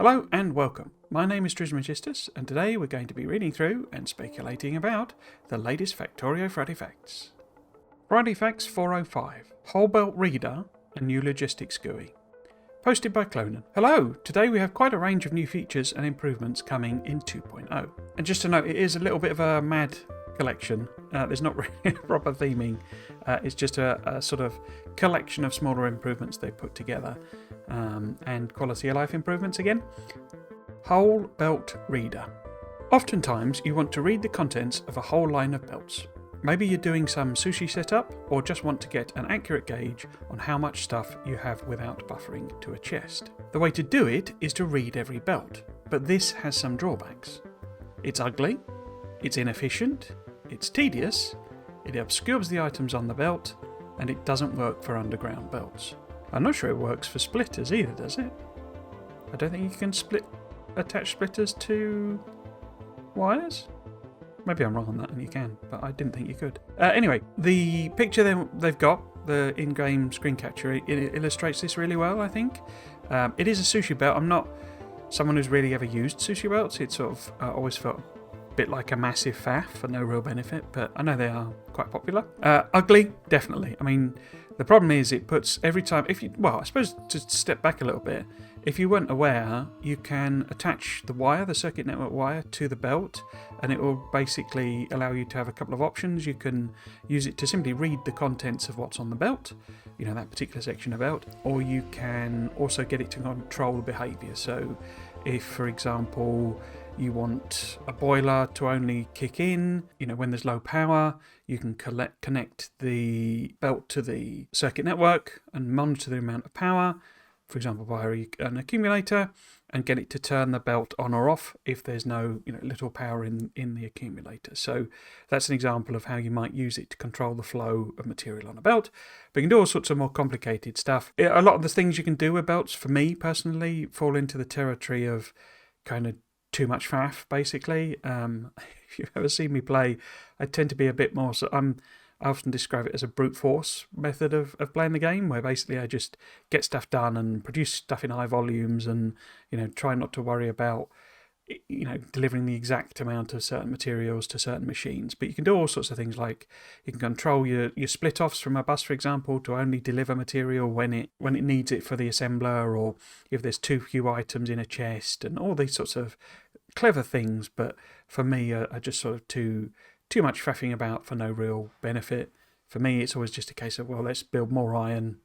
Hello and welcome. My name is Trismegistus, and today we're going to be reading through and speculating about the latest Factorio Friday Facts. Friday Facts 405, Whole Belt Reader and New Logistics GUI. Posted by Clonan. Hello! Today we have quite a range of new features and improvements coming in 2.0. And just to note, it is a little bit of a mad collection. There's not really proper theming. It's just a sort of collection of smaller improvements they put together. And quality of life improvements again. Whole Belt Reader. Oftentimes you want to read the contents of a whole line of belts. Maybe you're doing some sushi setup or just want to get an accurate gauge on how much stuff you have without buffering to a chest. The way to do it is to read every belt, but this has some drawbacks. It's ugly, it's inefficient, it's tedious, it obscures the items on the belt, and it doesn't work for underground belts. I'm not sure it works for splitters either, does it? I don't think you can attach splitters to wires? Maybe I'm wrong on that and you can, but I didn't think you could. Anyway, the picture they've got, the in-game screen capture, it illustrates this really well, I think. It is a sushi belt. I'm not someone who's really ever used sushi belts. It sort of always felt a bit like a massive faff for no real benefit, but I know they are quite popular. Ugly, definitely. I mean, the problem is it puts every time, I suppose to step back a little bit, if you weren't aware, you can attach the wire, the circuit network wire, to the belt, and it will basically allow you to have a couple of options. You can use it to simply read the contents of what's on the belt, that particular section of belt, or you can also get it to control the behaviour. So if, for example, you want a boiler to only kick in, when there's low power, you can connect the belt to the circuit network and monitor the amount of power, for example, via an accumulator, and get it to turn the belt on or off if there's no little power in the accumulator. So that's an example of how you might use it to control the flow of material on a belt. But you can do all sorts of more complicated stuff. A lot of the things you can do with belts, for me personally, fall into the territory of kind of too much faff, basically. If you've ever seen me play, I tend to be a bit more... I often describe it as a brute force method of playing the game, where basically I just get stuff done and produce stuff in high volumes and, try not to worry about, delivering the exact amount of certain materials to certain machines. But you can do all sorts of things, like you can control your split-offs from a bus, for example, to only deliver material when it needs it for the assembler, or if there's too few items in a chest, and all these sorts of clever things. But for me, are just sort of too much faffing about for no real benefit. For me, it's always just a case of, well, let's build more iron,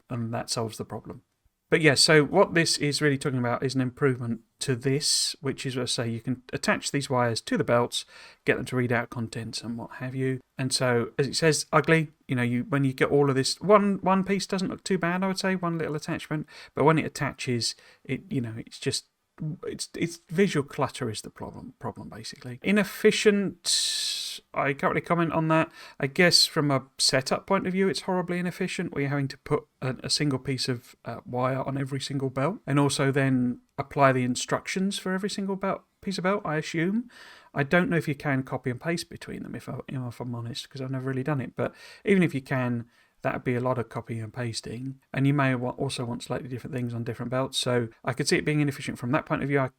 and that solves the problem. But yeah, so what this is really talking about is an improvement to this, which is, let's say, you can attach these wires to the belts, get them to read out contents and what have you. And so, as it says, ugly, when you get all of this, one piece doesn't look too bad, I would say, one little attachment, but when it attaches, it's just, it's visual clutter is the problem basically. Inefficient, I can't really comment on that. I guess from a setup point of view, it's horribly inefficient, where you're having to put a single piece of wire on every single belt, and also then apply the instructions for every single piece of belt, I assume. I don't know if you can copy and paste between them, if I'm honest, because I've never really done it. But even if you can, that would be a lot of copying and pasting. And you may also want slightly different things on different belts. So I could see it being inefficient from that point of view. I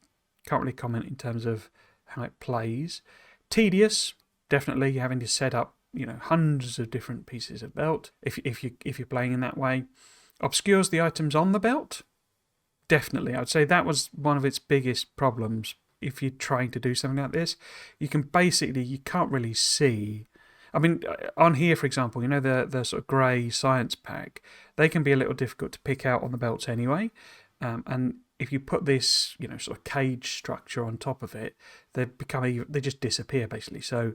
can't really comment in terms of how it plays. Tedious, definitely having to set up, hundreds of different pieces of belt if you're playing in that way. Obscures the items on the belt. Definitely, I would say that was one of its biggest problems. If you're trying to do something like this, you can't really see. I mean, on here, for example, the sort of grey science pack, they can be a little difficult to pick out on the belts anyway. And if you put this, sort of cage structure on top of it, they just disappear, basically. So,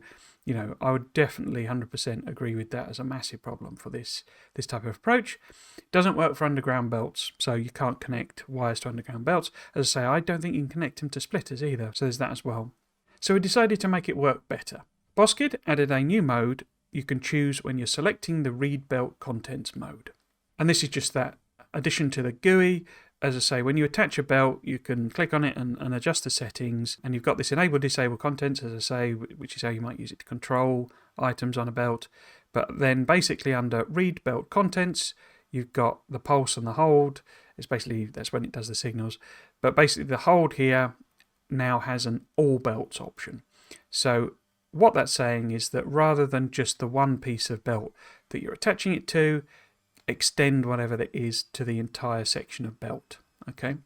I would definitely 100% agree with that as a massive problem for this type of approach. It doesn't work for underground belts, so you can't connect wires to underground belts. As I say, I don't think you can connect them to splitters either, so there's that as well. So we decided to make it work better. Boskid added a new mode you can choose when you're selecting the read belt contents mode. And this is just that addition to the GUI. As I say, when you attach a belt, you can click on it and adjust the settings, and you've got this enable disable contents, as I say, which is how you might use it to control items on a belt. But then basically under read belt contents, you've got the pulse and the hold. It's basically, that's when it does the signals. But basically the hold here now has an all belts option. So what that's saying is that rather than just the one piece of belt that you're attaching it to, extend whatever that is to the entire section of belt. Okay,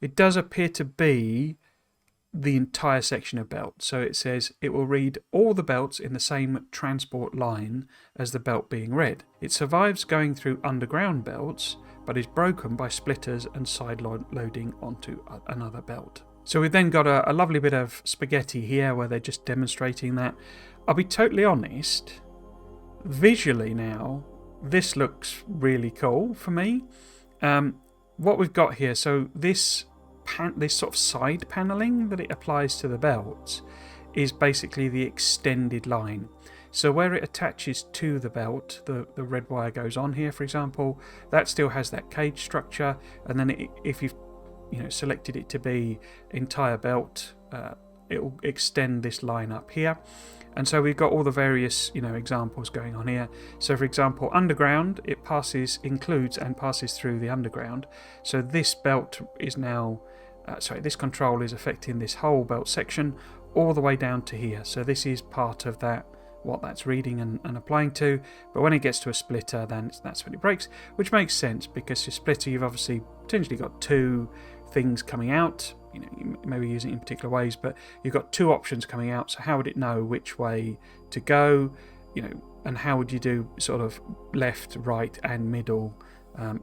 it does appear to be the entire section of belt. So it says it will read all the belts in the same transport line as the belt being read. It survives going through underground belts, but is broken by splitters and side loading onto another belt. So we've then got a lovely bit of spaghetti here where they're just demonstrating that. I'll be totally honest, visually now, this looks really cool for me. What we've got here, so this sort of side paneling that it applies to the belts is basically the extended line. So where it attaches to the belt, the red wire goes on here, for example, that still has that cage structure, and then if you've selected it to be entire belt, it will extend this line up here. And so we've got all the various examples going on here. So for example, underground, it includes and passes through the underground. So this belt is now this control is affecting this whole belt section all the way down to here. So this is part of that, what that's reading and applying to. But when it gets to a splitter, then that's when it breaks, which makes sense because your splitter, you've obviously potentially got two things coming out. You may be using it in particular ways, but you've got two options coming out. So how would it know which way to go? And how would you do sort of left, right, and middle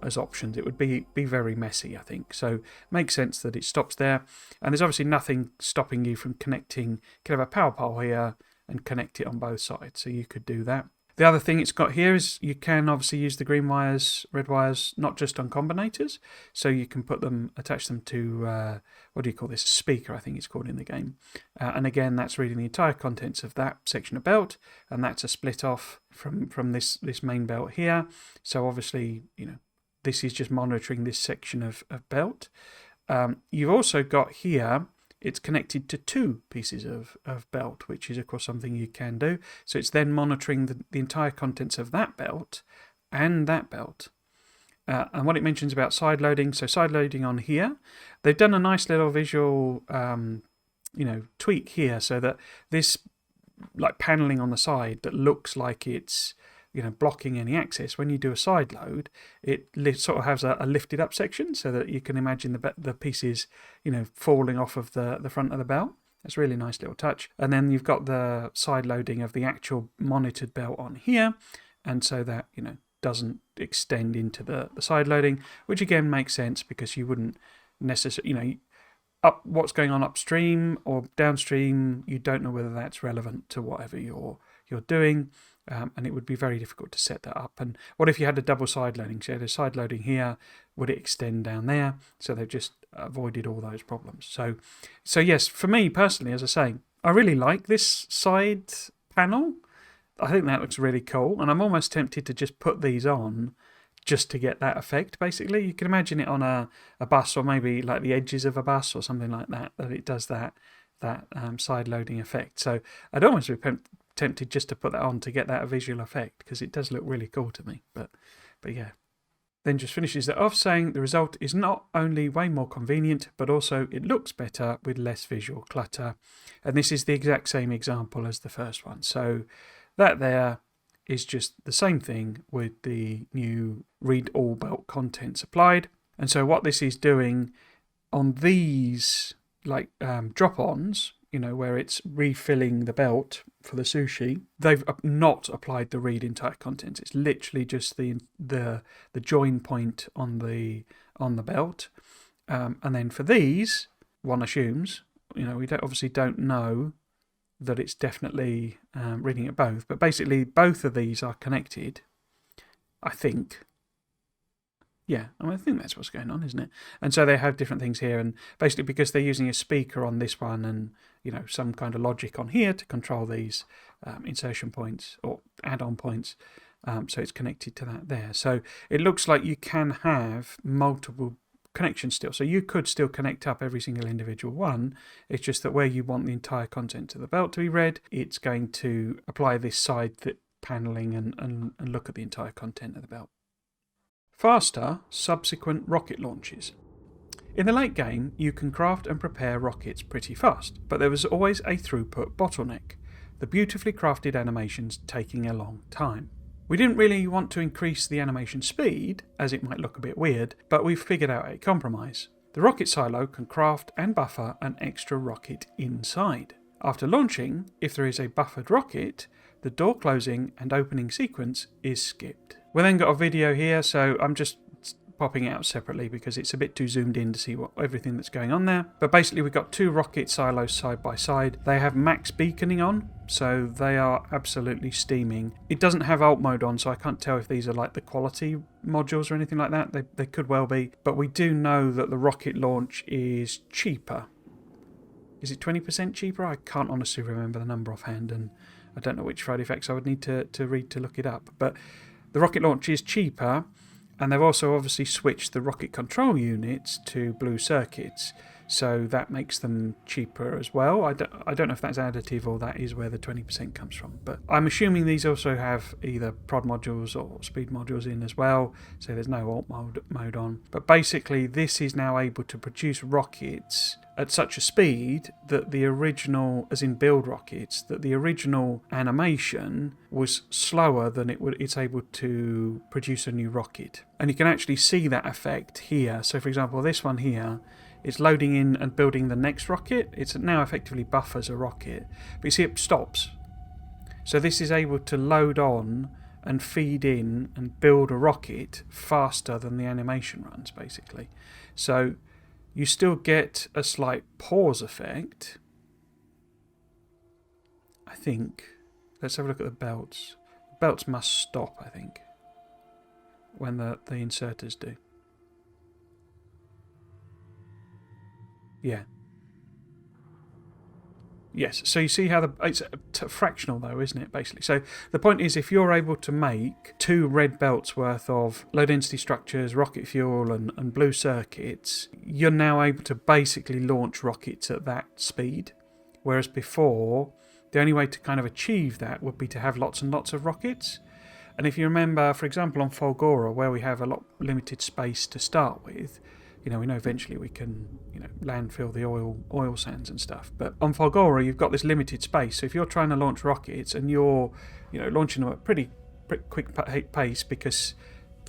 as options? It would be very messy, I think. So it makes sense that it stops there. And there's obviously nothing stopping you from connecting. You can have a power pole here and connect it on both sides. So you could do that. The other thing it's got here is you can obviously use the green wires, red wires, not just on combinators. So you can attach them to, what do you call this? A speaker, I think it's called in the game. And again, that's reading the entire contents of that section of belt. And that's a split off from this main belt here. So obviously, this is just monitoring this section of belt. You've also got here, it's connected to two pieces of belt, which is, of course, something you can do. So it's then monitoring the entire contents of that belt and that belt. And what it mentions about side loading, so side loading on here, they've done a nice little visual, tweak here so that this like paneling on the side that looks like it's blocking any access. When you do a side load, it sort of has a lifted up section so that you can imagine the pieces, falling off of the front of the belt. That's a really nice little touch. And then you've got the side loading of the actual monitored belt on here, and so that doesn't extend into the side loading, which again makes sense because you wouldn't necessarily what's going on upstream or downstream. You don't know whether that's relevant to whatever you're doing. And it would be very difficult to set that up. And what if you had a double side loading? So you had a side loading here, would it extend down there? So they've just avoided all those problems. So yes, for me personally, as I say, I really like this side panel. I think that looks really cool. And I'm almost tempted to just put these on just to get that effect, basically. You can imagine it on a bus, or maybe like the edges of a bus or something like that it does that side loading effect. So I'd almost be tempted just to put that on to get that visual effect because it does look really cool to me. But yeah. Then just finishes it off saying the result is not only way more convenient, but also it looks better with less visual clutter. And this is the exact same example as the first one. So that there is just the same thing with the new read all belt contents applied. And so what this is doing on these drop-ons, where it's refilling the belt for the sushi, they've not applied the read entire contents. It's literally just the join point on the belt. And then for these, one assumes, we obviously don't know that it's definitely reading it both, but basically both of these are connected, I think. Yeah, I think that's what's going on, isn't it? And so they have different things here, and basically because they're using a speaker on this one and some kind of logic on here to control these insertion points or add-on points, so it's connected to that there. So it looks like you can have multiple connections still. So you could still connect up every single individual one. It's just that where you want the entire content of the belt to be read, it's going to apply this side paneling and look at the entire content of the belt. Faster subsequent rocket launches. In the late game, you can craft and prepare rockets pretty fast, but there was always a throughput bottleneck, the beautifully crafted animations taking a long time. We didn't really want to increase the animation speed, as it might look a bit weird, but we've figured out a compromise. The rocket silo can craft and buffer an extra rocket inside. After launching, if there is a buffered rocket, the door closing and opening sequence is skipped. We then got a video here, so I'm just popping it out separately because it's a bit too zoomed in to see everything that's going on there. But basically we've got two rocket silos side by side. They have max beaconing on, so they are absolutely steaming. It doesn't have alt mode on, so I can't tell if these are like the quality modules or anything like that. They could well be, but we do know that the rocket launch is cheaper. Is it 20% cheaper? I can't honestly remember the number offhand, and I don't know which Friday Facts I would need to read to look it up. But the rocket launch is cheaper, and they've also obviously switched the rocket control units to blue circuits, so that makes them cheaper as well. I don't know if that's additive or that is where the 20% comes from, but I'm assuming these also have either prod modules or speed modules in as well, so there's no alt mode on. But basically this is now able to produce rockets at such a speed that the original, as in build rockets, that the original animation was slower than it's able to produce a new rocket. And you can actually see that effect here. So for example, this one here, it's loading in and building the next rocket. It's now effectively buffers a rocket, but you see it stops. So this is able to load on and feed in and build a rocket faster than the animation runs, basically. So you still get a slight pause effect, I think. Let's have a look at the belts. The belts must stop, I think, when the inserters do. Yeah. Yes, so you see how it's fractional though, isn't it, basically? So the point is, if you're able to make 2 red belts worth of low density structures, rocket fuel and blue circuits, you're now able to basically launch rockets at that speed. Whereas before, the only way to kind of achieve that would be to have lots and lots of rockets. And if you remember, for example, on Folgora, where we have a lot limited space to start with, we know eventually we can, landfill the oil sands and stuff. But on Folgora, you've got this limited space. So if you're trying to launch rockets and you're, launching them at pretty quick pace because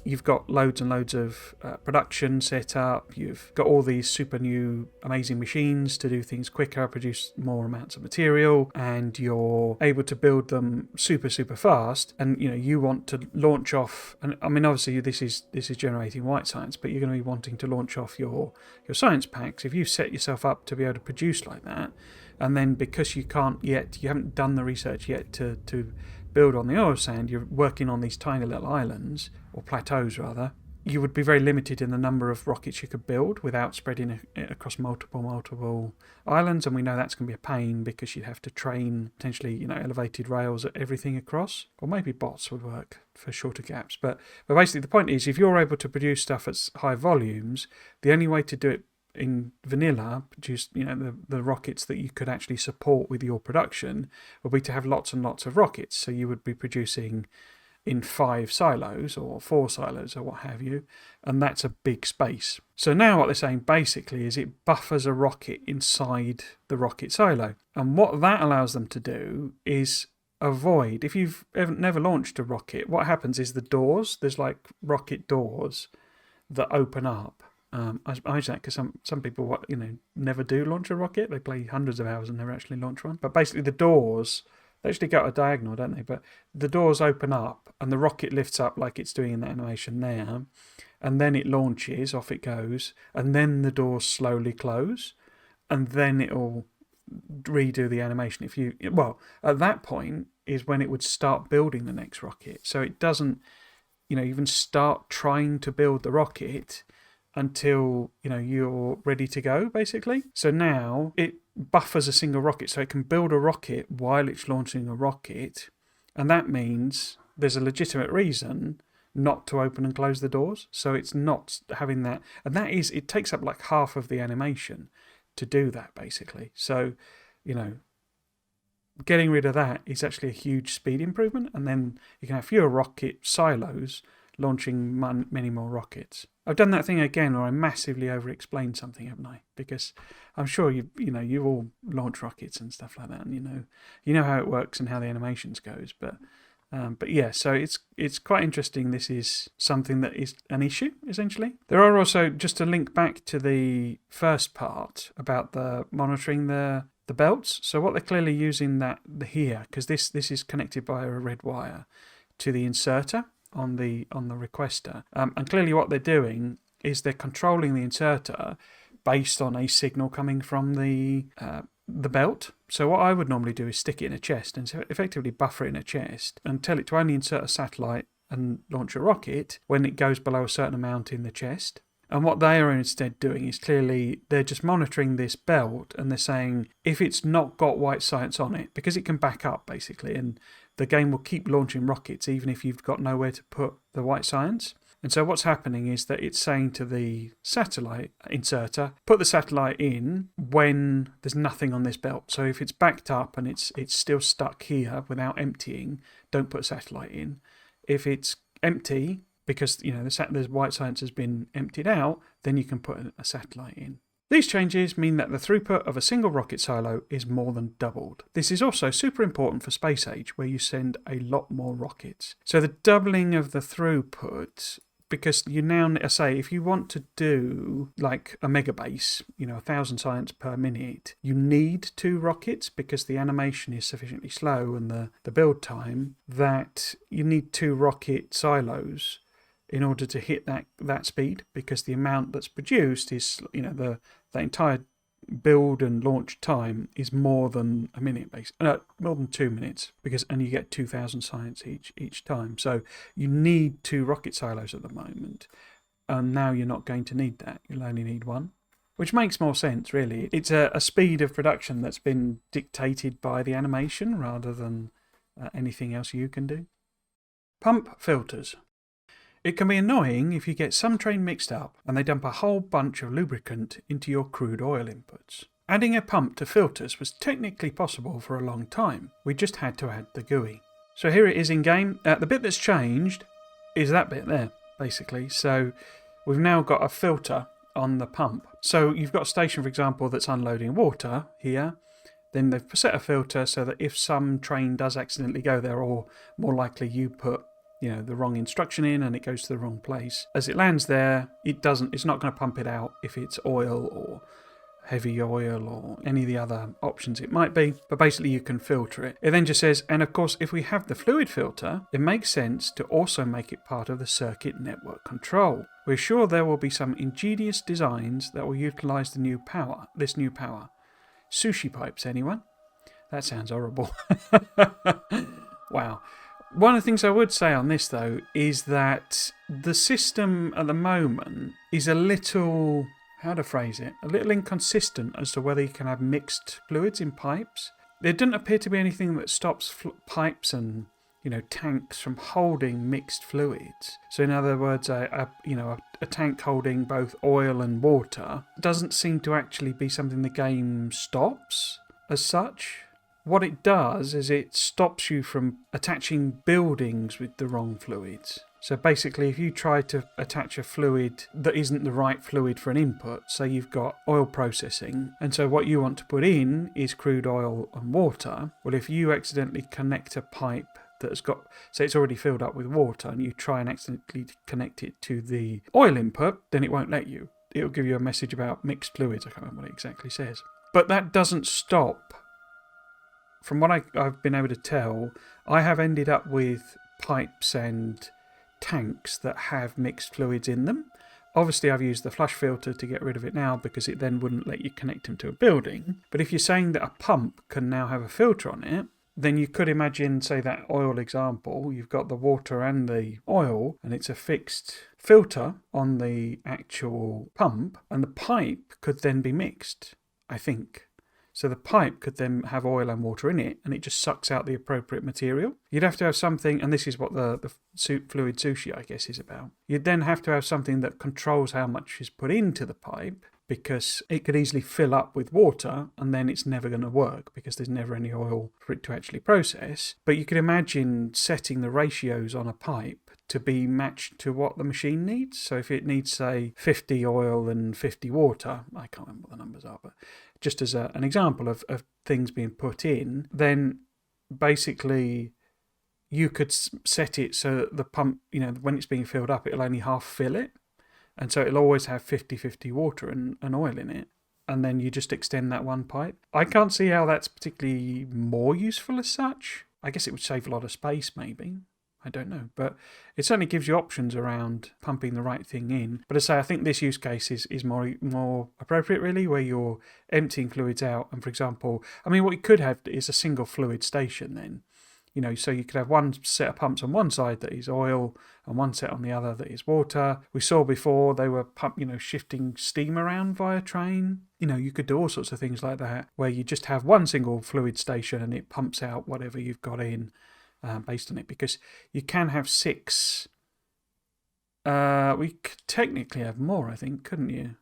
you've got loads and loads of production set up, you've got all these super new amazing machines to do things quicker, produce more amounts of material, and you're able to build them super fast, and you want to launch off, and I mean obviously this is generating white science, but you're going to be wanting to launch off your science packs. If you set yourself up to be able to produce like that, and then because you haven't done the research yet to build on the oil sand, you're working on these tiny little islands, or plateaus rather, you would be very limited in the number of rockets you could build without spreading it across multiple islands, and we know that's going to be a pain because you'd have to train potentially elevated rails at everything across, or maybe bots would work for shorter gaps. But basically the point is, if you're able to produce stuff at high volumes, the only way to do it in vanilla, produce the rockets that you could actually support with your production, would be to have lots and lots of rockets. So you would be producing in 5 silos or 4 silos or what have you, and that's a big space. So now what they're saying basically is it buffers a rocket inside the rocket silo, and what that allows them to do is avoid, if you've never launched a rocket, what happens is there's like rocket doors that open up. I imagine that because some people never do launch a rocket. They play hundreds of hours and never actually launch one. But basically the doors, they actually go at a diagonal, don't they? But the doors open up and the rocket lifts up like it's doing in the animation there, and then it launches, off it goes, and then the doors slowly close, and then it'll redo the animation. At that point is when it would start building the next rocket. So it doesn't even start trying to build the rocket until you're ready to go, basically. So now it buffers a single rocket, so it can build a rocket while it's launching a rocket, and that means there's a legitimate reason not to open and close the doors. So it's not having that, and that is, it takes up like half of the animation to do that, basically. So getting rid of that is actually a huge speed improvement, and then you can have fewer rocket silos launching many more rockets. I've done that thing again where I massively over-explained something, haven't I? Because I'm sure you all launch rockets and stuff like that, and you know how it works and how the animations goes. But yeah, so it's quite interesting. This is something that is an issue, essentially. There are also, just to link back to the first part about the monitoring the belts. So what they're clearly using that here, because this is connected by a red wire to the inserter on the requester, and clearly what they're doing is they're controlling the inserter based on a signal coming from the belt. So what I would normally do is stick it in a chest and so effectively buffer it in a chest and tell it to only insert a satellite and launch a rocket when it goes below a certain amount in the chest. And what they are instead doing is clearly they're just monitoring this belt, and they're saying if it's not got white science on it, because it can back up basically, and the game will keep launching rockets even if you've got nowhere to put the white science. And so what's happening is that it's saying to the satellite inserter, put the satellite in when there's nothing on this belt. So if it's backed up and it's still stuck here without emptying, don't put a satellite in. If it's empty, because the white science has been emptied out, then you can put a satellite in. These changes mean that the throughput of a single rocket silo is more than doubled. This is also super important for space age, where you send a lot more rockets. So the doubling of the throughput, because you now say if you want to do like a mega base, 1,000 science per minute, you need 2 rockets because the animation is sufficiently slow and the build time that you need 2 rocket silos in order to hit that speed, because the amount that's produced is, the entire build and launch time is more than a minute, more than 2 minutes, and you get 2,000 science each time. So you need 2 rocket silos at the moment, and now you're not going to need that. You'll only need 1, which makes more sense, really. It's a speed of production that's been dictated by the animation rather than anything else you can do. Pump filters. It can be annoying if you get some train mixed up and they dump a whole bunch of lubricant into your crude oil inputs. Adding a pump to filters was technically possible for a long time. We just had to add the GUI. So here it is in game. The bit that's changed is that bit there, basically. So we've now got a filter on the pump. So you've got a station, for example, that's unloading water here. Then they've set a filter so that if some train does accidentally go there, or more likely you put the wrong instruction in and it goes to the wrong place, as it lands there, it's not going to pump it out if it's oil or heavy oil or any of the other options it might be, but basically you can filter it. It then just says, and of course if we have the fluid filter, it makes sense to also make it part of the circuit network control. We're sure there will be some ingenious designs that will utilise this new power. Sushi pipes, anyone? That sounds horrible. Wow. One of the things I would say on this, though, is that the system at the moment is a little, how to phrase it, a little inconsistent as to whether you can have mixed fluids in pipes. There doesn't appear to be anything that stops pipes and tanks from holding mixed fluids. So in other words, a tank holding both oil and water doesn't seem to actually be something the game stops as such. What it does is it stops you from attaching buildings with the wrong fluids. So basically, if you try to attach a fluid that isn't the right fluid for an input, say you've got oil processing, and so what you want to put in is crude oil and water, well, if you accidentally connect a pipe that's got, say it's already filled up with water, and you try and accidentally connect it to the oil input, then it won't let you. It'll give you a message about mixed fluids. I can't remember what it exactly says. But that doesn't stop. From what I've been able to tell, I have ended up with pipes and tanks that have mixed fluids in them. Obviously, I've used the flush filter to get rid of it now because it then wouldn't let you connect them to a building. But if you're saying that a pump can now have a filter on it, then you could imagine, say, that oil example. You've got the water and the oil, and it's a fixed filter on the actual pump, and the pipe could then be mixed, I think. So the pipe could then have oil and water in it, and it just sucks out the appropriate material. You'd have to have something, and this is what the fluid sushi, I guess, is about. You'd then have to have something that controls how much is put into the pipe, because it could easily fill up with water, and then it's never going to work, because there's never any oil for it to actually process. But you could imagine setting the ratios on a pipe to be matched to what the machine needs. So if it needs, say, 50 oil and 50 water, I can't remember what the numbers are, but just as an example of things being put in, then basically you could set it so that the pump, when it's being filled up, it'll only half fill it. And so it'll always have 50-50 water and oil in it. And then you just extend that one pipe. I can't see how that's particularly more useful as such. I guess it would save a lot of space, maybe. I don't know. But it certainly gives you options around pumping the right thing in. But as I say, I think this use case is more appropriate, really, where you're emptying fluids out. And for example, what you could have is a single fluid station then. So you could have one set of pumps on one side that is oil and one set on the other that is water. We saw before they were shifting steam around via train. You could do all sorts of things like that, where you just have one single fluid station and it pumps out whatever you've got in based on it. Because you can have 6. We could technically have more, I think, couldn't you?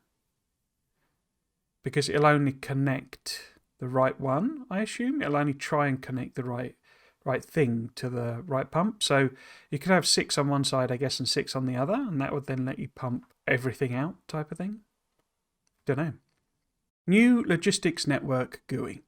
Because it'll only connect the right one, I assume. It'll only try and connect the right thing to the right pump. So you could have 6 on one side, I guess, and 6 on the other, and that would then let you pump everything out type of thing. Don't know. New Logistics Network GUI.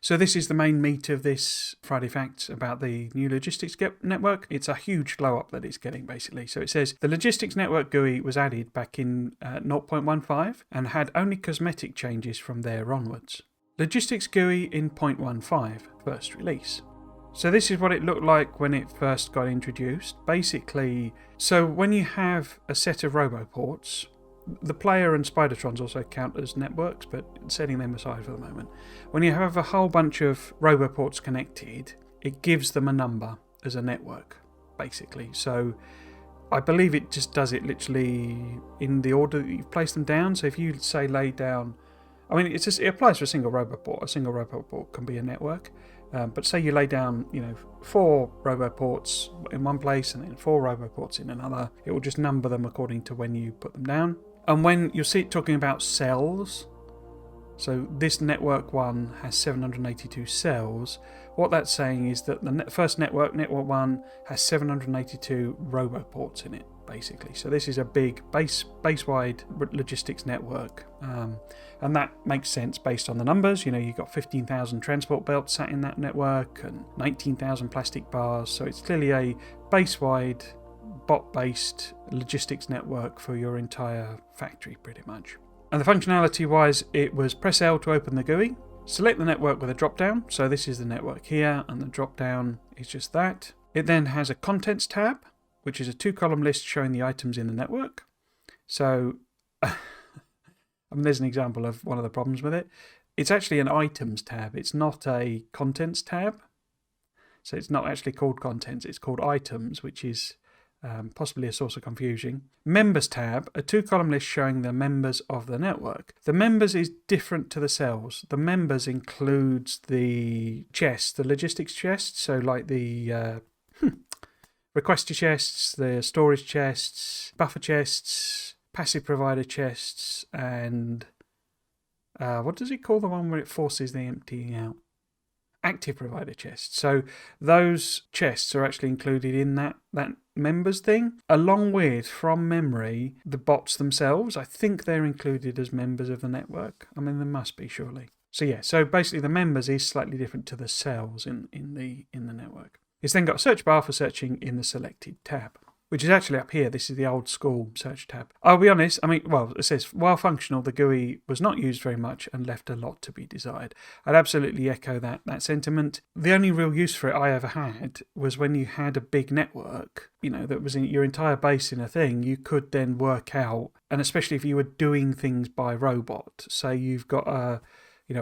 So this is the main meat of this Friday Facts about the new Logistics Network. It's a huge blow up that it's getting, basically. So it says the Logistics Network GUI was added back in 0.15 and had only cosmetic changes from there onwards. Logistics GUI in 0.15, first release. So this is what it looked like when it first got introduced. Basically, so when you have a set of roboports, the player and Spidertrons also count as networks, but setting them aside for the moment. When you have a whole bunch of roboports connected, it gives them a number as a network, basically. So I believe it just does it literally in the order that you've placed them down. So if you say lay down, it applies for a single roboport. A single roboport can be a network. But say you lay down, 4 roboports in one place and then 4 roboports in another. It will just number them according to when you put them down. And when you see it talking about cells, so this network 1 has 782 cells, what that's saying is that the first network 1, has 782 roboports in it, basically. So this is a big base-wide logistics network. And that makes sense based on the numbers. You've got 15,000 transport belts sat in that network and 19,000 plastic bars. So it's clearly a base-wide, bot-based logistics network for your entire factory, pretty much. And the functionality-wise, it was press L to open the GUI, select the network with a drop-down. So this is the network here, and the drop-down is just that. It then has a contents tab, which is a 2-column list showing the items in the network. So there's an example of one of the problems with it. It's actually an items tab. It's not a contents tab. So it's not actually called contents. It's called items, which is possibly a source of confusion. Members tab, a 2-column list showing the members of the network. The members is different to the cells. The members includes the chests, the logistics chests. So like the requester chests, the storage chests, buffer chests, passive provider chests, and what does it call the one where it forces the emptying out? Active provider chests. So those chests are actually included in that members thing, along with, from memory, the bots themselves. I think they're included as members of the network. They must be, surely. So basically the members is slightly different to the cells in the network. It's then got a search bar for searching in the selected tab, which is actually up here. This is the old school search tab. I'll be honest, it says, while functional, the GUI was not used very much and left a lot to be desired. I'd absolutely echo that sentiment. The only real use for it I ever had was when you had a big network, that was in your entire base in a thing, you could then work out, and especially if you were doing things by robot, say you've got a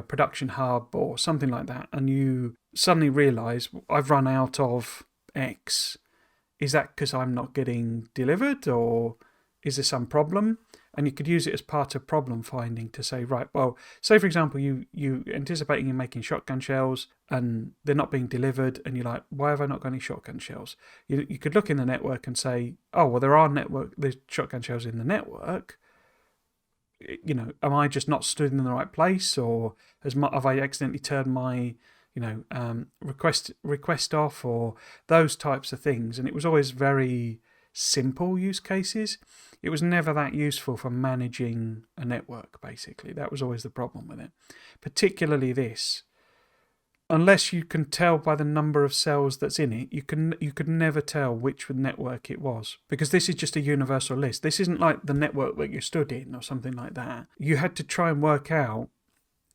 production hub or something like that, and you suddenly realise, I've run out of X. Is that because I'm not getting delivered, or is there some problem? And you could use it as part of problem finding to say, right, well, say for example, you anticipating you're making shotgun shells and they're not being delivered, and you're like, why have I not got any shotgun shells? You could look in the network and say, oh, well, there's shotgun shells in the network. Am I just not stood in the right place, or have I accidentally turned my request off, or those types of things? And it was always very simple use cases. It was never that useful for managing a network, basically. That was always the problem with it. Particularly this. Unless you can tell by the number of cells that's in it, you could never tell which network it was, because this is just a universal list. This isn't like the network that you stood in or something like that. You had to try and work out,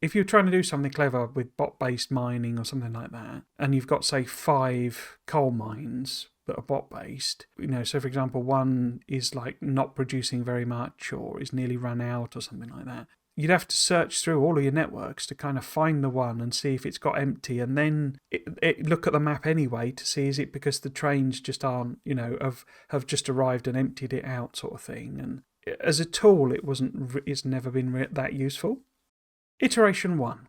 if you're trying to do something clever with bot-based mining or something like that, and you've got, say, 5 coal mines that are bot-based, so for example, one is like not producing very much or is nearly run out or something like that, you'd have to search through all of your networks to kind of find the one and see if it's got empty, and then look at the map anyway to see, is it because the trains just aren't, have just arrived and emptied it out, sort of thing. And as a tool, it's never been that useful. Iteration 1.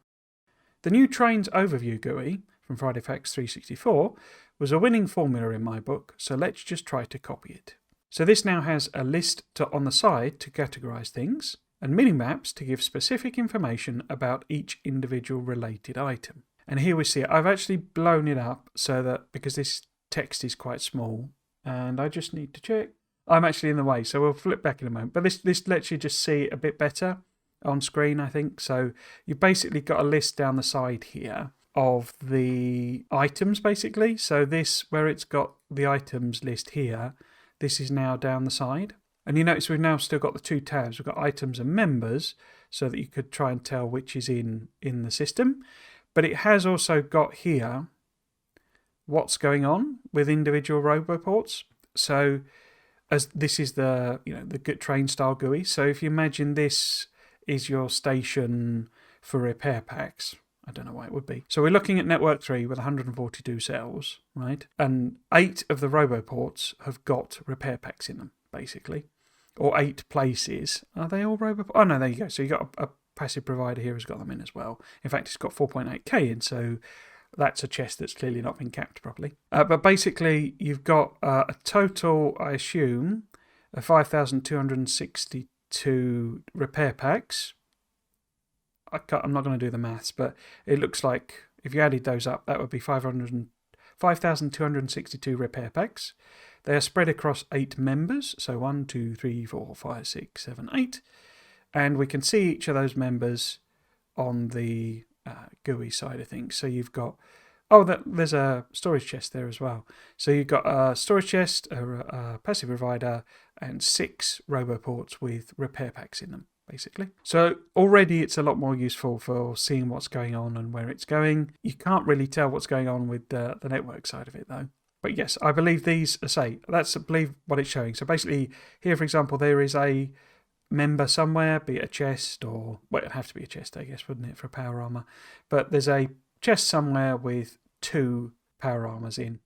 The new Trains Overview GUI from Friday Facts 364 was a winning formula in my book, so let's just try to copy it. So this now has a list on the side to categorize things, and mini-maps to give specific information about each individual related item. And here we see it. I've actually blown it up so that, because this text is quite small, and I just need to check. I'm actually in the way, so we'll flip back in a moment. But this lets you just see it a bit better on screen, I think. So you've basically got a list down the side here of the items, basically. So this, where it's got the items list here, this is now down the side. And you notice we've now still got the 2 tabs. We've got items and members, so that you could try and tell which is in the system. But it has also got here what's going on with individual roboports. So as this is the train style GUI. So if you imagine this is your station for repair packs, I don't know why it would be. So we're looking at network 3 with 142 cells, right? And 8 of the roboports have got repair packs in them, basically. Or 8 places. Are they all roboports? Oh no, there you go. So you got a passive provider here has got them in as well. In fact, it's got 4.8k in, so that's a chest that's clearly not been capped properly. But basically, you've got a total, I assume, of 5,262 repair packs. I'm not going to do the maths, but it looks like if you added those up, that would be 5,262 repair packs. They are spread across 8 members, so 1, 2, 3, 4, 5, 6, 7, 8. And we can see each of those members on the GUI side of things. So you've got, there's a storage chest there as well. So you've got a storage chest, a passive provider, and 6 roboports with repair packs in them, basically. So already it's a lot more useful for seeing what's going on and where it's going. You can't really tell what's going on with the network side of it, though. But yes, I believe these, that's I believe what it's showing. So basically, here, for example, there is a member somewhere, be it a chest or, well, it'd have to be a chest, I guess, wouldn't it, for power armor? But there's a chest somewhere with 2 power armors in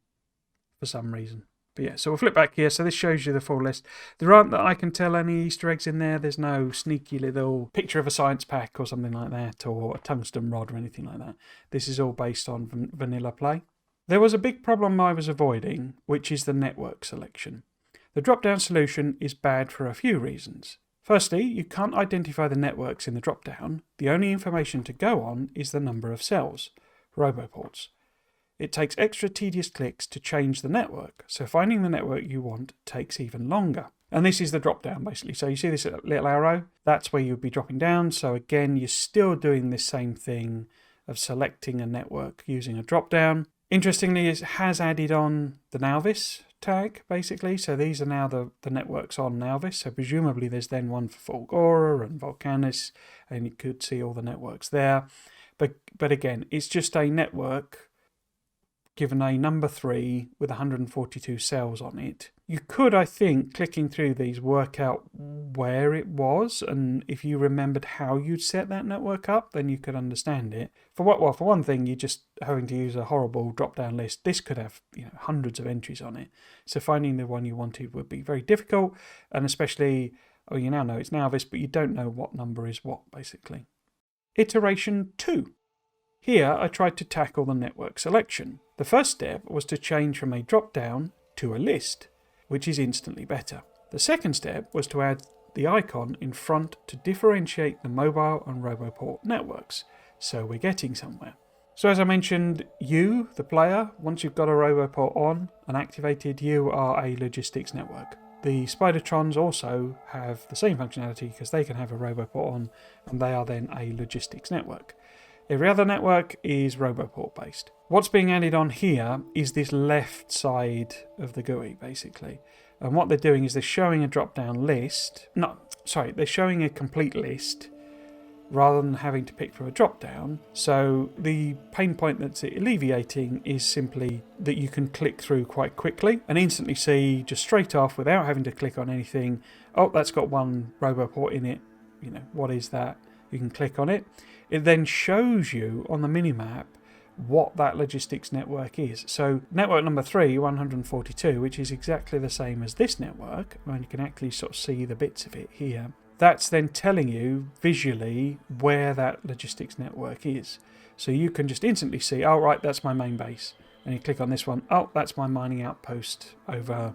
for some reason. But yeah, so we'll flip back here. So this shows you the full list. There aren't, that I can tell, any Easter eggs in there. There's no sneaky little picture of a science pack or something like that, or a tungsten rod or anything like that. This is all based on vanilla play. There was a big problem I was avoiding, which is the network selection. The drop-down solution is bad for a few reasons. Firstly, you can't identify the networks in the drop-down. The only information to go on is the number of cells, roboports. It takes extra tedious clicks to change the network, so finding the network you want takes even longer. And this is the drop-down, basically. So you see this little arrow? That's where you'd be dropping down. So again, you're still doing this same thing of selecting a network using a drop-down. Interestingly, it has added on the Nalvis tag, basically. So these are now the networks on Nalvis. So presumably there's then one for Fulgora and Volcanis, and you could see all the networks there. But again, it's just a network given a number 3 with 142 cells on it. You could, I think, clicking through these, work out where it was, and if you remembered how you'd set that network up, then you could understand it. For one thing, you're just having to use a horrible drop-down list. This could have hundreds of entries on it, so finding the one you wanted would be very difficult, and especially, you now know it's Nalvis, but you don't know what number is what, basically. Iteration 2. Here, I tried to tackle the network selection. The first step was to change from a drop-down to a list, which is instantly better. The second step was to add the icon in front to differentiate the mobile and roboport networks, so we're getting somewhere. So as I mentioned, you, the player, once you've got a Roboport on and activated, you are a logistics network. The Spidertrons also have the same functionality because they can have a Roboport on, and they are then a logistics network. Every other network is Roboport based. What's being added on here is this left side of the GUI, basically. And what they're doing is they're showing a drop-down list. They're showing a complete list rather than having to pick from a drop-down. So the pain point that's alleviating is simply that you can click through quite quickly and instantly see just straight off without having to click on anything. Oh, that's got one Roboport in it. You know, what is that? You can click on it. It then shows you on the minimap what that logistics network is. So network number 3, 142, which is exactly the same as this network, and you can actually sort of see the bits of it here. That's then telling you visually where that logistics network is. So you can just instantly see, oh right, that's my main base. And you click on this one, oh, that's my mining outpost over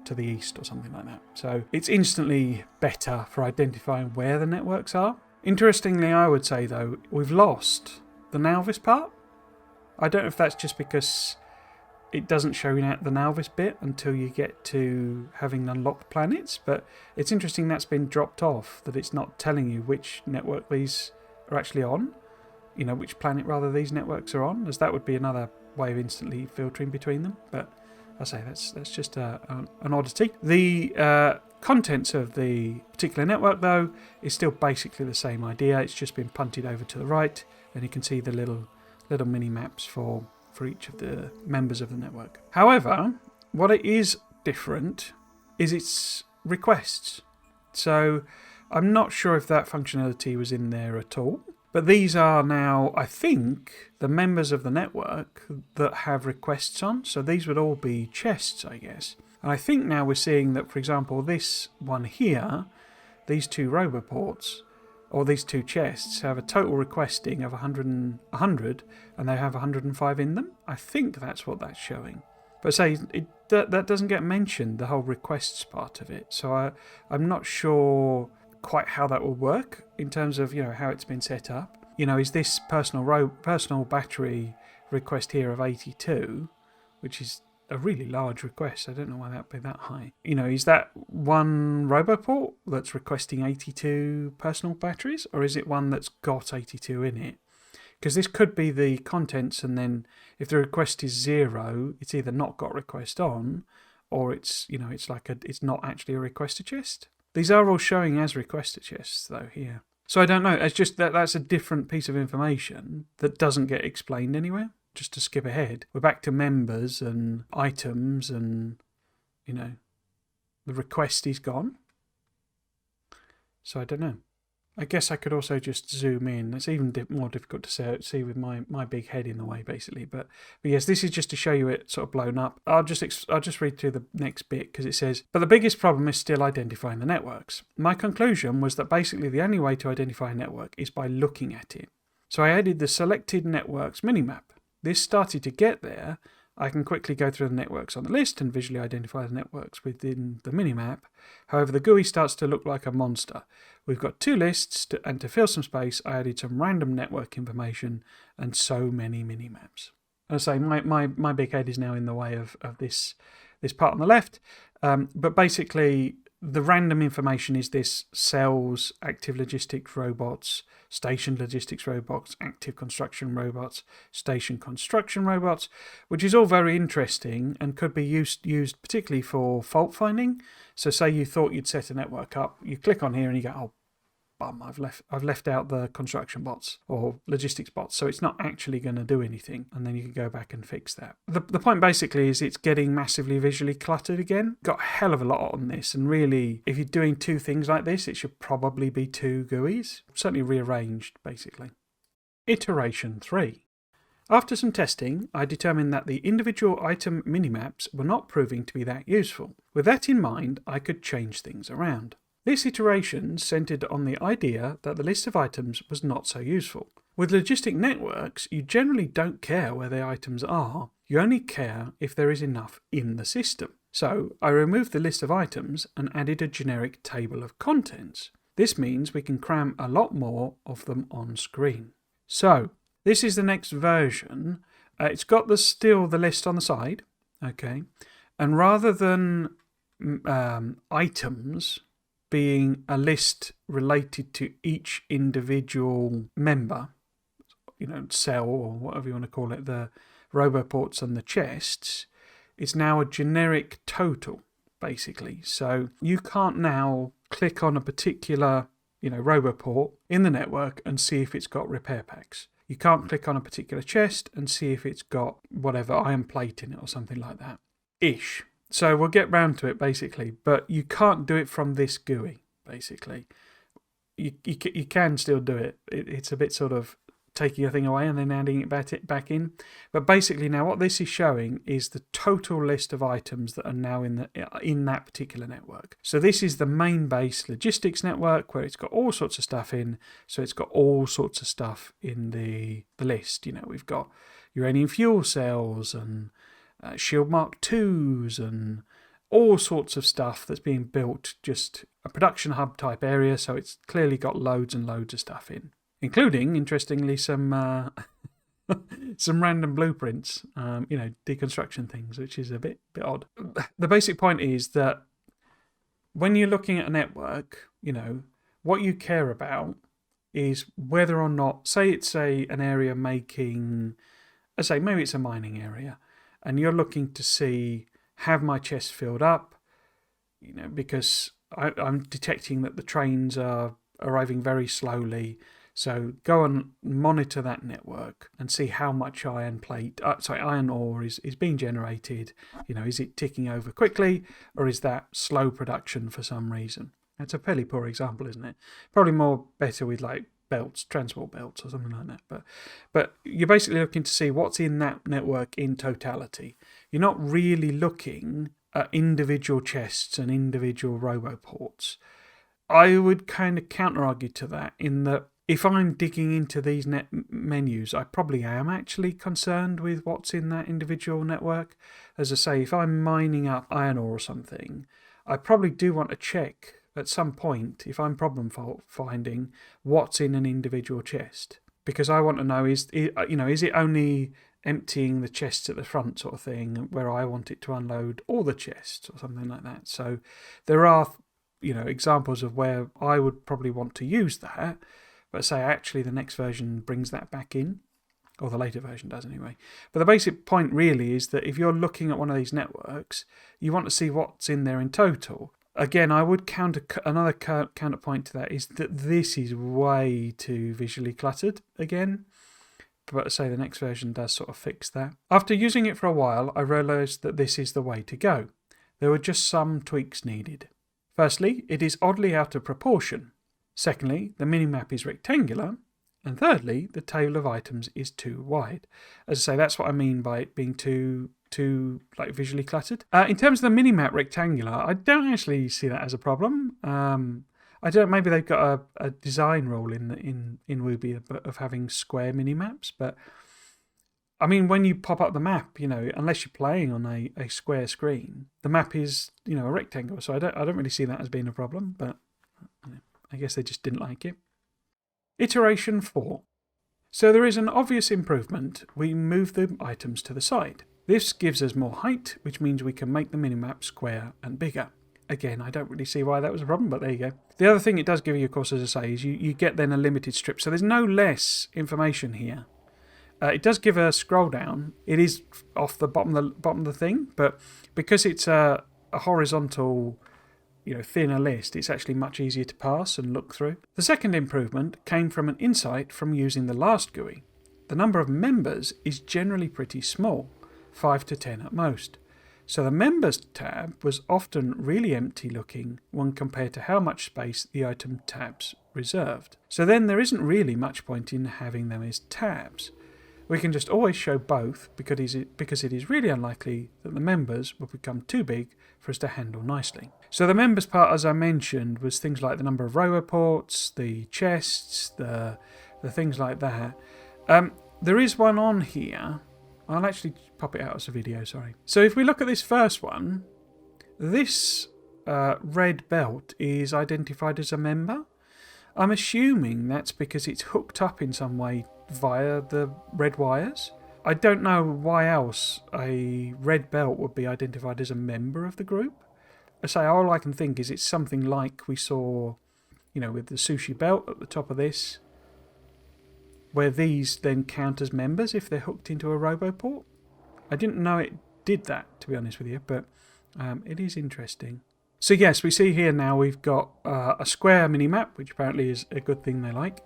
to the east or something like that. So it's instantly better for identifying where the networks are. Interestingly, I would say though, we've lost the Nalvis part. I don't know if that's just because it doesn't show you the Nalvis bit until you get to having unlocked planets, but it's interesting that's been dropped off, that it's not telling you which network these are actually on, you know, which planet rather these networks are on, as that would be another way of instantly filtering between them. But I say that's just an oddity. The contents of the particular network though is still basically the same idea. It's just been punted over to the right, and you can see the little mini maps for each of the members of the network. However, what it is different is its requests. So I'm not sure if that functionality was in there at all, but these are now, I think, the members of the network that have requests on. So these would all be chests, I guess. And I think now we're seeing that, for example, this one here, these two Roboports, or these two chests have a total requesting of 100 and they have 105 in them. I think that's what that's showing. But say that doesn't get mentioned, the whole requests part of it. So I'm not sure quite how that will work in terms of, you know, how it's been set up. You know, is this personal battery request here of 82, which is a really large request. I don't know why that'd be that high. You know, is that one Roboport that's requesting 82 personal batteries, or is it one that's got 82 in it? Because this could be the contents, and then if the request is 0, it's either not got request on, or it's, you know, it's not actually a requester chest. These are all showing as requester chests though here. So I don't know. It's just that's a different piece of information that doesn't get explained anywhere. Just to skip ahead, we're back to members and items, and, you know, the request is gone. So I don't know. I guess I could also just zoom in. It's even more difficult to see with my big head in the way, basically. But yes, this is just to show you it sort of blown up. I'll just read through the next bit, because it says, but the biggest problem is still identifying the networks. My conclusion was that basically the only way to identify a network is by looking at it. So I added the selected networks minimap. This started to get there. I can quickly go through the networks on the list and visually identify the networks within the minimap. However, the GUI starts to look like a monster. We've got 2 lists, and to fill some space, I added some random network information and so many minimaps. As I say, my big head is now in the way of this part on the left. But basically, the random information is this: cells, active logistics robots, station logistics robots, active construction robots, station construction robots, which is all very interesting and could be used particularly for fault finding. So say you thought you'd set a network up, you click on here and you go, oh, bum, I've left out the construction bots or logistics bots, so it's not actually going to do anything, and then you can go back and fix that. The point basically is it's getting massively visually cluttered again. Got a hell of a lot on this, and really, if you're doing 2 things like this, it should probably be 2 GUIs, certainly rearranged basically. Iteration 3. After some testing, I determined that the individual item minimaps were not proving to be that useful. With that in mind, I could change things around. This iteration centered on the idea that the list of items was not so useful. With logistic networks, you generally don't care where the items are, you only care if there is enough in the system. So I removed the list of items and added a generic table of contents. This means we can cram a lot more of them on screen. So This is the next version. It's got still the list on the side, okay? And rather than items being a list related to each individual member, cell or whatever you want to call it, the roboports and the chests, it's now a generic total, basically. So you can't now click on a particular roboport in the network and see if it's got repair packs. You can't click on a particular chest and see if it's got whatever iron plate in it or something like that. Ish. So we'll get round to it, basically. But you can't do it from this GUI, basically. You can still do it. It's a bit sort of taking a thing away and then adding it back in. But basically now what this is showing is the total list of items that are now in that particular network. So this is the main base logistics network where it's got all sorts of stuff in. So it's got all sorts of stuff in the list. We've got uranium fuel cells and shield mark 2s and all sorts of stuff that's being built, just a production hub type area. So it's clearly got loads and loads of stuff in, including, interestingly, some some random blueprints, deconstruction things, which is a bit odd. The basic point is that when you're looking at a network, what you care about is whether or not, say it's an area making, maybe it's a mining area, and you're looking to see, have my chest filled up, because I'm detecting that the trains are arriving very slowly. So go and monitor that network and see how much iron ore is being generated. Is it ticking over quickly, or is that slow production for some reason? That's a fairly poor example, isn't it? Probably more better with like belts, transport belts or something like that. But you're basically looking to see what's in that network in totality. You're not really looking at individual chests and individual roboports. I would kind of counter-argue to that in that if I'm digging into these menus, I probably am actually concerned with what's in that individual network. As I say, if I'm mining up iron ore or something, I probably do want to check at some point, if I'm problem finding, what's in an individual chest. Because I want to know, is it only emptying the chests at the front sort of thing, where I want it to unload all the chests or something like that. So there are examples of where I would probably want to use that, but say actually the next version brings that back in, or the later version does anyway. But the basic point really is that if you're looking at one of these networks, you want to see what's in there in total. Again, I would another counterpoint to that is that this is way too visually cluttered again. But say the next version does sort of fix that. After using it for a while, I realised that this is the way to go. There were just some tweaks needed. Firstly, it is oddly out of proportion. Secondly, the minimap is rectangular. And thirdly, the table of items is too wide. As I say, that's what I mean by it being too visually cluttered. In terms of the minimap rectangular, I don't actually see that as a problem. I don't. Maybe they've got a design rule in Wubi of having square minimaps, but I mean, when you pop up the map, unless you're playing on a square screen, the map is a rectangle. So I don't really see that as being a problem. But I guess they just didn't like it. Iteration 4. So there is an obvious improvement. We move the items to the side. This gives us more height, which means we can make the minimap square and bigger. Again, I don't really see why that was a problem, but there you go. The other thing it does give you, of course, as I say, is you get then a limited strip. So there's no less information here. It does give a scroll down. It is off the bottom of the thing, but because it's a horizontal, thinner list, it's actually much easier to pass and look through. The second improvement came from an insight from using the last GUI. The number of members is generally pretty small, 5 to 10 at most. So the members tab was often really empty looking when compared to how much space the item tabs reserved. So then there isn't really much point in having them as tabs. We can just always show both because it is really unlikely that the members will become too big for us to handle nicely. So the members part, as I mentioned, was things like the number of roboports, the chests, the things like that. There is one on here. I'll actually pop it out as a video, sorry. So if we look at this first one, this red belt is identified as a member. I'm assuming that's because it's hooked up in some way via the red wires. I don't know why else a red belt would be identified as a member of the group. I say all I can think is it's something like we saw, with the Sushi belt at the top of this, where these then count as members if they're hooked into a roboport. I didn't know it did that, to be honest with you, but it is interesting. So yes, we see here now we've got a square mini-map, which apparently is a good thing they like.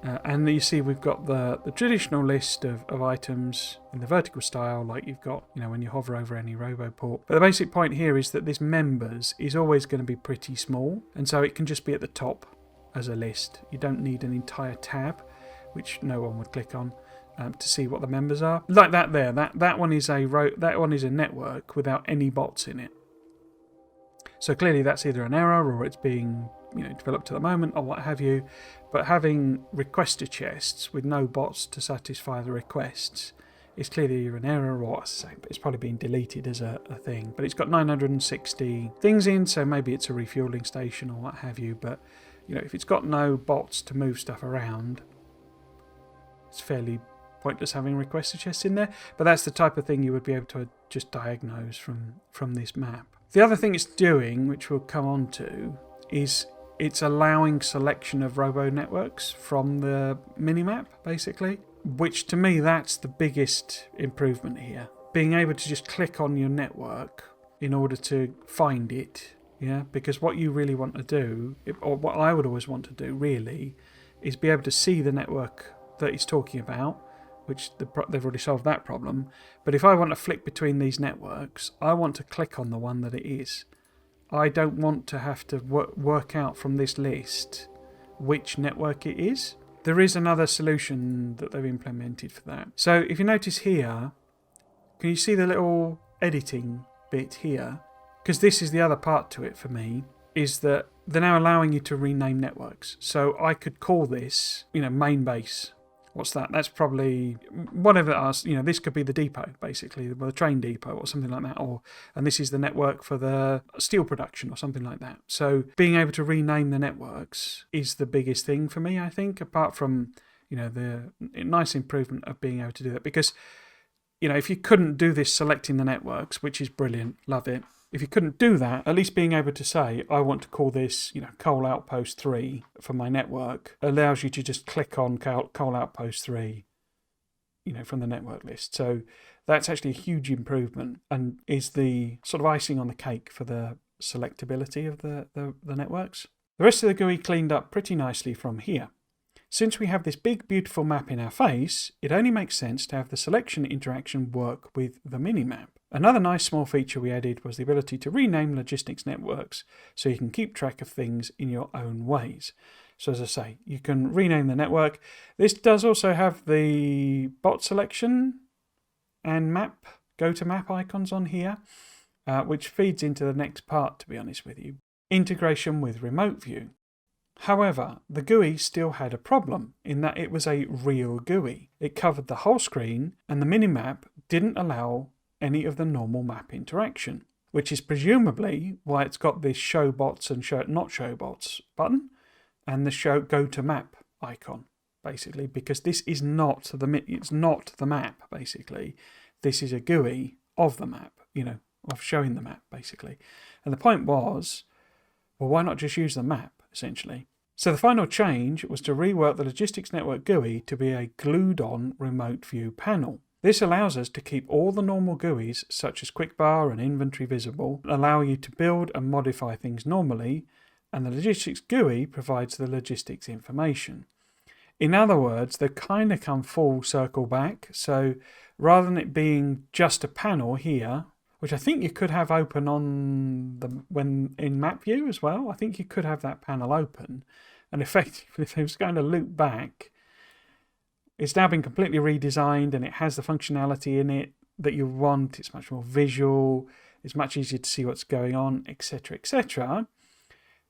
And you see we've got the traditional list of items in the vertical style, like you've got, when you hover over any roboport. But the basic point here is that this members is always going to be pretty small, and so it can just be at the top as a list. You don't need an entire tab, which no one would click on, to see what the members are. Like that there, that one is a network without any bots in it. So clearly that's either an error or it's being developed at the moment or what have you. But having requester chests with no bots to satisfy the requests is clearly either an error or, as I say, it's probably been deleted as a thing. But it's got 960 things in, so maybe it's a refueling station or what have you. But if it's got no bots to move stuff around, it's fairly pointless having requester chests in there. But that's the type of thing you would be able to just diagnose from this map. The other thing it's doing, which we'll come on to, is it's allowing selection of robo networks from the minimap, basically, which to me, that's the biggest improvement here. Being able to just click on your network in order to find it, because what you really want to do, or what I would always want to do really, is be able to see the network that he's talking about, which they've already solved that problem. But if I want to flick between these networks, I want to click on the one that it is. I don't want to have to work out from this list which network it is. There is another solution that they've implemented for that. So if you notice here, can you see the little editing bit here? Because this is the other part to it for me, is that they're now allowing you to rename networks. So I could call this, main base. What's that? That's probably whatever it is. This could be the depot, basically, the train depot or something like that. And this is the network for the steel production or something like that. So being able to rename the networks is the biggest thing for me, I think, apart from, the nice improvement of being able to do that. Because, if you couldn't do this selecting the networks, which is brilliant, love it. If you couldn't do that, at least being able to say, I want to call this, Coal Outpost 3 for my network, allows you to just click on Coal Outpost 3, from the network list. So that's actually a huge improvement and is the sort of icing on the cake for the selectability of the networks. The rest of the GUI cleaned up pretty nicely from here. Since we have this big, beautiful map in our face, it only makes sense to have the selection interaction work with the minimap. Another nice small feature we added was the ability to rename logistics networks so you can keep track of things in your own ways. So as I say, you can rename the network. This does also have the bot selection and go to map icons on here, which feeds into the next part, to be honest with you. Integration with remote view. However, the GUI still had a problem in that it was a real GUI. It covered the whole screen and the minimap didn't allow any of the normal map interaction, which is presumably why it's got this show bots and not show bots button and the go to map icon, basically, because this is not it's not the map, basically. This is a GUI of the map, of showing the map, basically. And the point was, well, why not just use the map, essentially? So the final change was to rework the Logistics Network GUI to be a glued-on remote view panel. This allows us to keep all the normal GUIs, such as quickbar and inventory, visible, allowing you to build and modify things normally, and the Logistics GUI provides the logistics information. In other words, they've kind of come full circle back. So rather than it being just a panel here, which I think you could have open when in map view as well, I think you could have that panel open. And effectively, if it was going to loop back, it's now been completely redesigned and it has the functionality in it that you want. It's much more visual. It's much easier to see what's going on, etc., etc.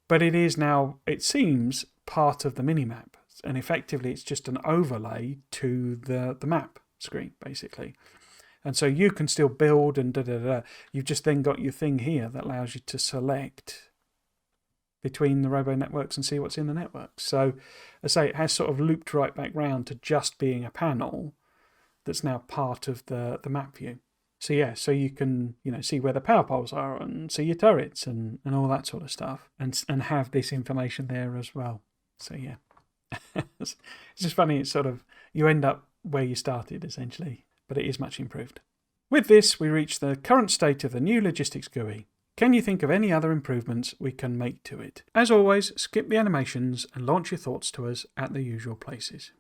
But it is now, it seems, part of the minimap. And effectively, it's just an overlay to the map screen, basically. And so you can still build and da-da-da. You've just then got your thing here that allows you to select between the robo networks and see what's in the network. So, I say it has sort of looped right back round to just being a panel that's now part of the map view. So yeah, so you can see where the power poles are and see your turrets and all that sort of stuff, and have this information there as well. So yeah, it's just funny. It's sort of you end up where you started essentially, but it is much improved. With this, we reach the current state of the new Logistics GUI. Can you think of any other improvements we can make to it? As always, skip the animations and launch your thoughts to us at the usual places.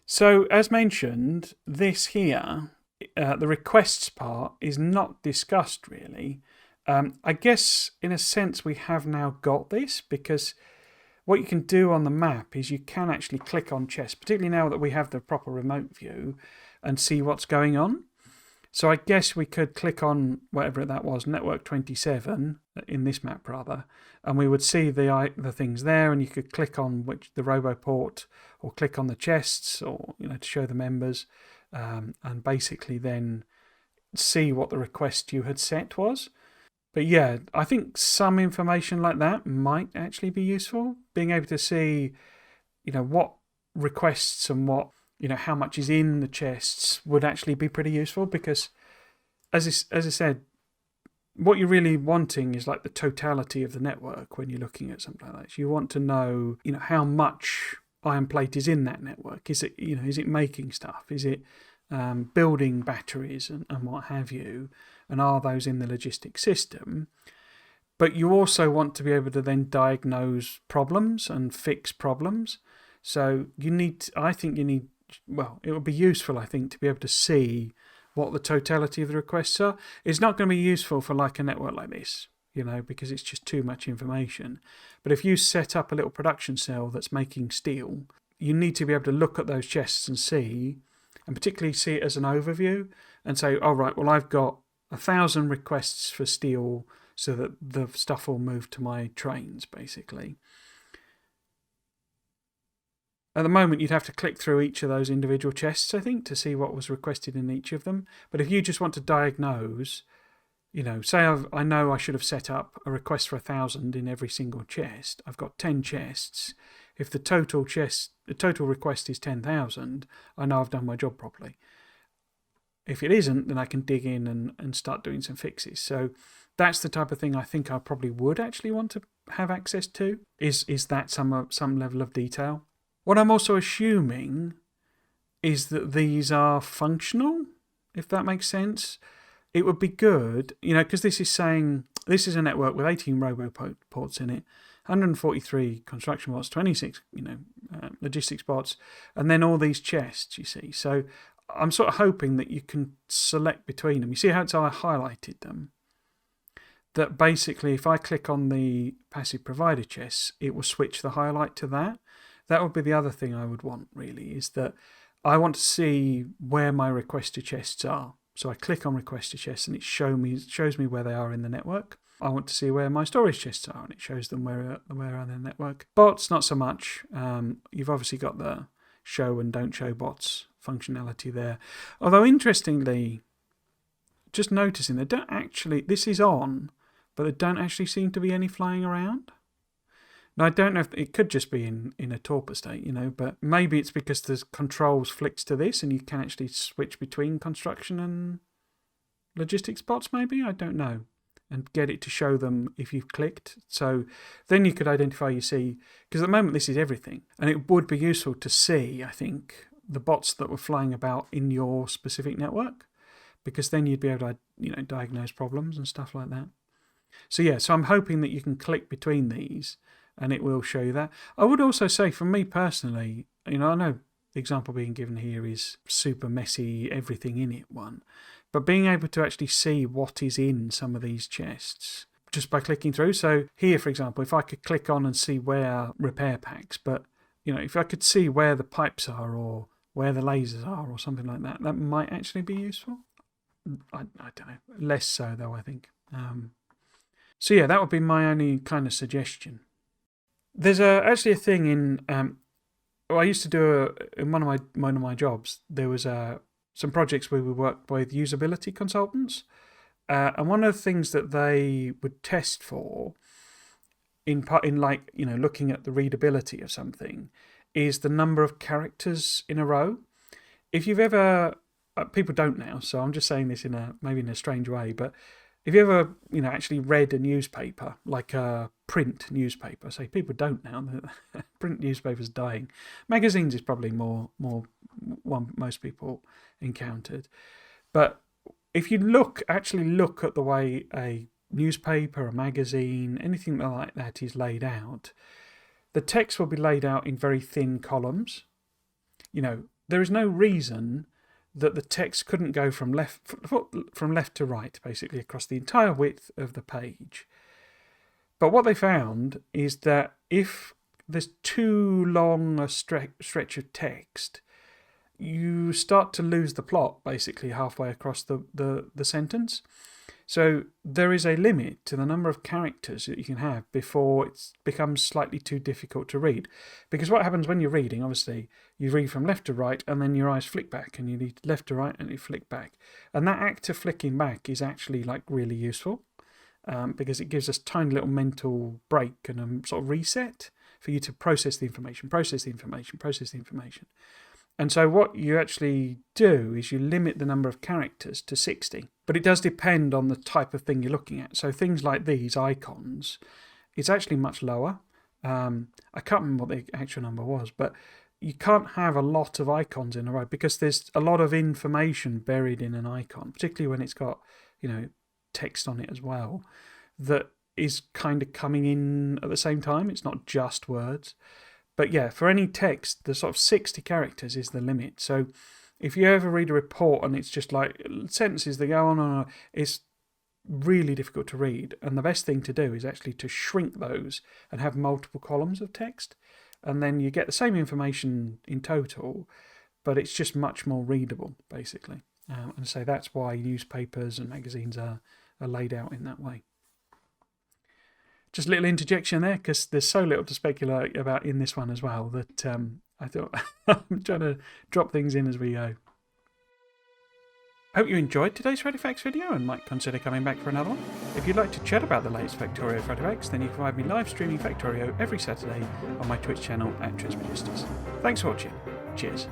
So, as mentioned, this here, the requests part, is not discussed really. I guess, in a sense, we have now got this, because what you can do on the map is you can actually click on chests, particularly now that we have the proper remote view, and see what's going on. So I guess we could click on whatever that was, network 27, in this map rather, and we would see the things there, and you could click on the roboport, or click on the chests, or to show the members, and basically then see what the request you had set was. But yeah, I think some information like that might actually be useful. Being able to see, what requests and what, how much is in the chests would actually be pretty useful, because as I said, what you're really wanting is like the totality of the network when you're looking at something like that. So you want to know, how much iron plate is in that network. Is it, is it making stuff? Is it building batteries and what have you? And are those in the logistic system? But you also want to be able to then diagnose problems and fix problems. So I think you need, well, it would be useful, I think, to be able to see what the totality of the requests are. It's not going to be useful for like a network like this, because it's just too much information. But if you set up a little production cell that's making steel, you need to be able to look at those chests and see, and particularly see it as an overview, and say, all right, well, I've got 1,000 requests for steel, so that the stuff will move to my trains, basically. At the moment, you'd have to click through each of those individual chests, I think, to see what was requested in each of them. But if you just want to diagnose, say I know I should have set up a request for 1,000 in every single chest. I've got 10 chests. If the total request is 10,000, I know I've done my job properly. If it isn't, then I can dig in and start doing some fixes. So that's the type of thing I think I probably would actually want to have access to, is that some level of detail. What I'm also assuming is that these are functional, if that makes sense. It would be good, because this is saying this is a network with 18 roboports in it, 143 construction bots, 26 logistics bots, and then all these chests, you see. So I'm sort of hoping that you can select between them. You see how I highlighted them? That basically, if I click on the passive provider chests, it will switch the highlight to that. That would be the other thing I would want, really, is that I want to see where my requester chests are. So I click on requester chests and it shows me where they are in the network. I want to see where my storage chests are, and it shows them where on the network. Bots, not so much. You've obviously got the show and don't show bots functionality there. Although, interestingly, just noticing this is on, but there don't actually seem to be any flying around. Now, I don't know if it could just be in a torpor state, but maybe it's because there's controls flicks to this and you can actually switch between construction and logistics bots, maybe? I don't know. And get it to show them if you've clicked. So then you could identify, because at the moment this is everything. And it would be useful to see, I think, the bots that were flying about in your specific network, because then you'd be able to, diagnose problems and stuff like that. So yeah, so I'm hoping that you can click between these and it will show you that. I would also say, for me personally, I know the example being given here is super messy, everything in it one, but being able to actually see what is in some of these chests just by clicking through. So here, for example, if I could click on and see where repair packs, but if I could see where the pipes are or where the lasers are or something like that, that might actually be useful. I don't know. Less so, though, I think. So yeah, that would be my only kind of suggestion. There's actually a thing in I used to do in one of my jobs. There was some projects where we worked with usability consultants, and one of the things that they would test for in like, looking at the readability of something is the number of characters in a row. If you've ever, people don't now, so I'm just saying this maybe in a strange way, but if you ever, actually read a newspaper, like a print newspaper, say people don't now, print newspapers dying. Magazines is probably more one most people encountered. But if you actually look at the way a newspaper, a magazine, anything like that is laid out, the text will be laid out in very thin columns. There is no reason that the text couldn't go from left to right, basically across the entire width of the page. But what they found is that if there's too long a stretch of text, you start to lose the plot basically halfway across the sentence. So there is a limit to the number of characters that you can have before it becomes slightly too difficult to read. Because what happens when you're reading, obviously, you read from left to right and then your eyes flick back, and you read left to right and you flick back. And that act of flicking back is actually like really useful because it gives us a tiny little mental break and a sort of reset for you to process the information. And so what you actually do is you limit the number of characters to 60. But it does depend on the type of thing you're looking at. So things like these icons, it's actually much lower. I can't remember what the actual number was, but you can't have a lot of icons in a row because there's a lot of information buried in an icon, particularly when it's got, text on it as well, that is kind of coming in at the same time. It's not just words. But yeah, for any text, the sort of 60 characters is the limit. So if you ever read a report and it's just like sentences that go on, it's really difficult to read. And the best thing to do is actually to shrink those and have multiple columns of text. And then you get the same information in total, but it's just much more readable, basically. And so that's why newspapers and magazines are laid out in that way. Just a little interjection there, because there's so little to speculate about in this one as well that I thought I'm trying to drop things in as we go. Hope you enjoyed today's Friday Facts video and might consider coming back for another one. If you'd like to chat about the latest Factorio Friday Facts, then you can find me live streaming Factorio every Saturday on my Twitch channel at Trismegistus. Thanks for watching. Cheers.